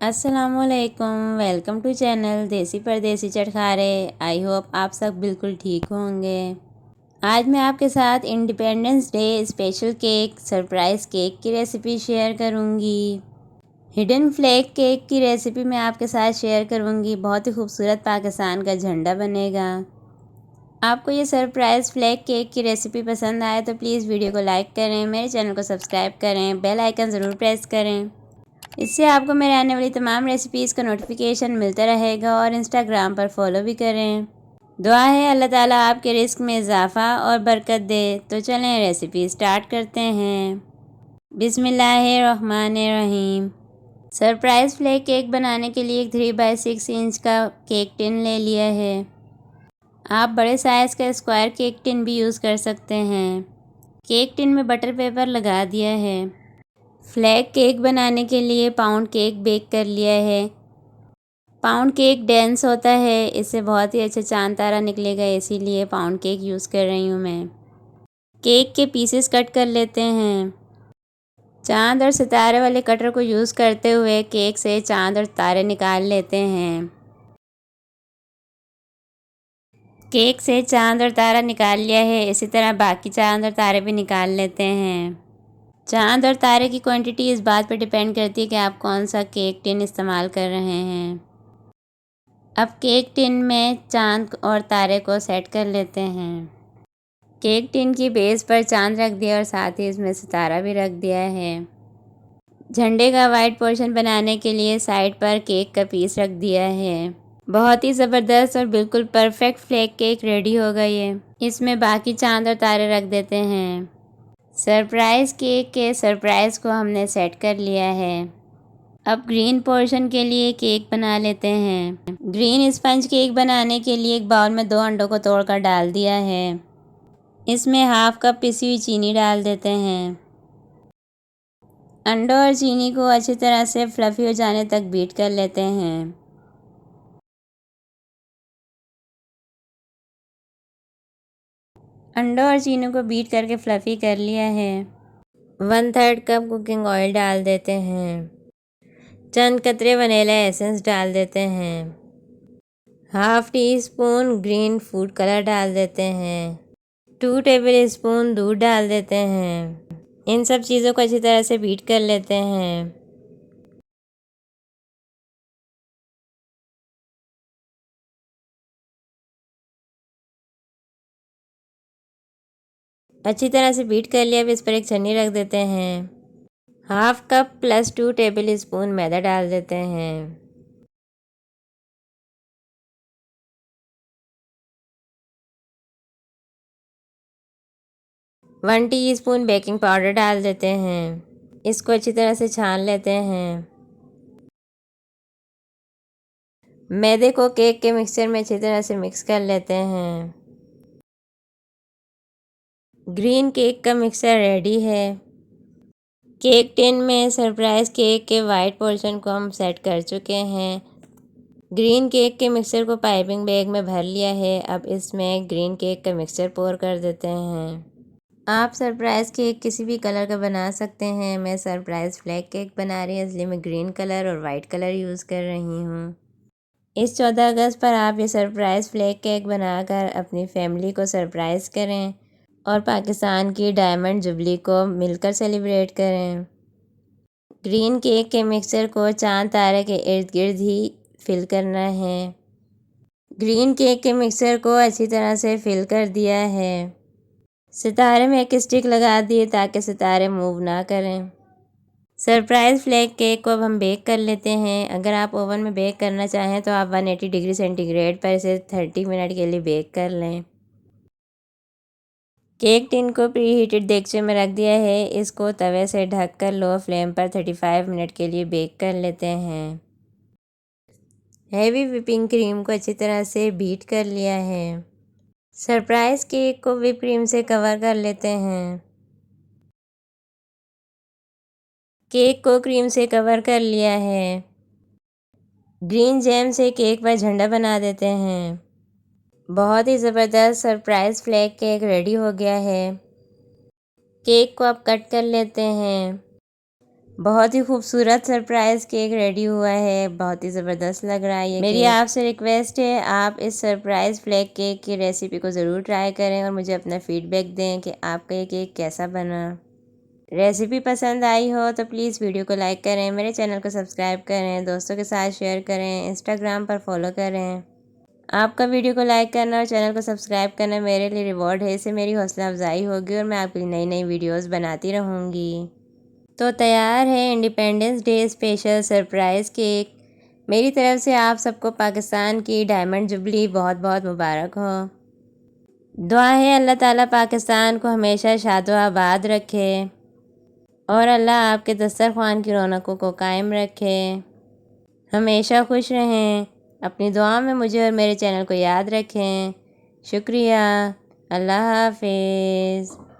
अस्सलामुअलैकुम, welcome to channel देसी परदेसी चटखारे। आई होप आप सब बिल्कुल ठीक होंगे। आज मैं आपके साथ independence day special cake surprise cake की रेसिपी शेयर करूंगी। हिडन फ्लैग केक की रेसिपी मैं आपके साथ शेयर करूंगी। बहुत ही खूबसूरत पाकिस्तान का झंडा बनेगा। आपको ये सरप्राइज़ फ्लैग केक की रेसिपी पसंद आए तो प्लीज़ वीडियो को लाइक करें, मेरे चैनल को सब्सक्राइब करें, बेल आइकन ज़रूर प्रेस करें। इससे आपको मेरे आने वाली तमाम रेसिपीज़ का नोटिफिकेशन मिलता रहेगा। और इंस्टाग्राम पर फॉलो भी करें। दुआ है अल्लाह ताला आपके रिस्क में इजाफ़ा और बरकत दे। तो चलें रेसिपी स्टार्ट करते हैं। बिस्मिल्लाहिर्रहमानिर्रहीम। सरप्राइज़ फ्लेक केक बनाने के लिए एक 3x6 इंच का केक टिन ले लिया है। आप बड़े साइज़ का स्क्वायर केक टिन भी यूज़ कर सकते हैं। केक टिन में बटर पेपर लगा दिया है। फ्लैग केक बनाने के लिए पाउंड केक बेक कर लिया है। पाउंड केक डेंस होता है, इससे बहुत ही अच्छा चांद तारा निकलेगा, इसीलिए पाउंड केक यूज़ कर रही हूँ मैं। केक के पीसेस कट कर लेते हैं। चांद और सितारे वाले कटर को यूज़ करते हुए केक से चांद और तारे निकाल लेते हैं। केक से चांद और तारा निकाल लिया है, इसी तरह बाकी चांद और तारे भी निकाल लेते हैं। चांद और तारे की क्वांटिटी इस बात पर डिपेंड करती है कि आप कौन सा केक टिन इस्तेमाल कर रहे हैं। अब केक टिन में चांद और तारे को सेट कर लेते हैं। केक टिन की बेस पर चांद रख दिया और साथ ही इसमें सितारा भी रख दिया है। झंडे का वाइट पोर्शन बनाने के लिए साइड पर केक का पीस रख दिया है। बहुत ही ज़बरदस्त और बिल्कुल परफेक्ट फ्लैग केक रेडी हो गई है। इसमें बाकी चांद और तारे रख देते हैं। सरप्राइज़ केक के सरप्राइज़ को हमने सेट कर लिया है। अब ग्रीन पोर्शन के लिए केक बना लेते हैं। ग्रीन स्पंज केक बनाने के लिए एक बाउल में 2 अंडों को तोड़कर डाल दिया है। इसमें हाफ कप पिसी हुई चीनी डाल देते हैं। अंडों और चीनी को अच्छी तरह से फ्लफ़ी हो जाने तक बीट कर लेते हैं। अंडों और चीनी को बीट करके फ्लफ़ी कर लिया है। 1/3 कप कुकिंग ऑयल डाल देते हैं। चंद कतरे वनीला एसेंस डाल देते हैं। Half tea spoon green food colour डाल देते हैं। 2 टेबल स्पून दूध डाल देते हैं। इन सब चीज़ों को अच्छी तरह से बीट कर लेते हैं। अच्छी तरह से बीट कर लिया। अब इस पर एक छन्नी रख देते हैं। Half cup plus 2 tablespoon मैदा डाल देते हैं। 1 टीस्पून बेकिंग पाउडर डाल देते हैं। इसको अच्छी तरह से छान लेते हैं। मैदे को केक के मिक्सचर में अच्छी तरह से मिक्स कर लेते हैं। ग्रीन केक का मिक्सचर रेडी है। केक टिन में सरप्राइज़ केक के वाइट पोर्शन को हम सेट कर चुके हैं। ग्रीन केक के मिक्सचर को पाइपिंग बैग में भर लिया है। अब इसमें ग्रीन केक का मिक्सचर पोर कर देते हैं। आप सरप्राइज़ केक किसी भी कलर का बना सकते हैं। मैं सरप्राइज़ फ्लैग केक बना रही हूँ, इसलिए मैं ग्रीन कलर और वाइट कलर यूज़ कर रही हूँ। इस 14 अगस्त पर आप ये सरप्राइज़ फ्लैग केक बनाकर अपनी फैमिली को सरप्राइज़ करें और पाकिस्तान की डायमंड जुबली को मिलकर सेलिब्रेट करें। ग्रीन केक के मिक्सचर को चांद तारे के इर्द गिर्द ही फिल करना है। ग्रीन केक के मिक्सचर को अच्छी तरह से फिल कर दिया है। सितारे में एक स्टिक लगा दिए ताकि सितारे मूव ना करें। सरप्राइज़ फ्लैग केक को अब हम बेक कर लेते हैं। अगर आप ओवन में बेक करना चाहें तो आप 180 डिग्री सेंटीग्रेड पर इसे 30 मिनट के लिए बेक कर लें। केक टिन को प्री हीटेड देगचे में रख दिया है। इसको तवे से ढककर लो फ्लेम पर 35 मिनट के लिए बेक कर लेते हैं। हैवी व्हिपिंग क्रीम को अच्छी तरह से बीट कर लिया है। सरप्राइज़ केक को व्हिप क्रीम से कवर कर लेते हैं। केक को क्रीम से कवर कर लिया है। ग्रीन जैम से केक पर झंडा बना देते हैं। बहुत ही ज़बरदस्त सरप्राइज़ फ्लैग केक रेडी हो गया है। केक को अब कट कर लेते हैं। बहुत ही खूबसूरत सरप्राइज़ केक रेडी हुआ है, बहुत ही ज़बरदस्त लग रहा है ये। मेरी आपसे रिक्वेस्ट है आप इस सरप्राइज़ फ्लेक केक की रेसिपी को ज़रूर ट्राई करें और मुझे अपना फ़ीडबैक दें कि आपका ये केक कैसा बना। रेसिपी पसंद आई हो तो प्लीज़ वीडियो को लाइक करें, मेरे चैनल को सब्सक्राइब करें, दोस्तों के साथ शेयर करें, इंस्टाग्राम पर फॉलो करें। आपका वीडियो को लाइक करना और चैनल को सब्सक्राइब करना मेरे लिए रिवॉर्ड है, इससे मेरी हौसला अफजाई होगी और मैं आपके लिए नई नई वीडियोस बनाती रहूँगी। तो तैयार है independence day special surprise cake. मेरी तरफ से आप सबको पाकिस्तान की डायमंड जुबली बहुत बहुत मुबारक हो। दुआ है अल्लाह ताला पाकिस्तान को हमेशा शादो आबाद रखे और अल्लाह आपके दस्तरख़्वान की रौनकों को कायम रखे, हमेशा खुश रहें। अपनी दुआ में मुझे और मेरे चैनल को याद रखें। शुक्रिया। अल्लाह हाफ़िज़।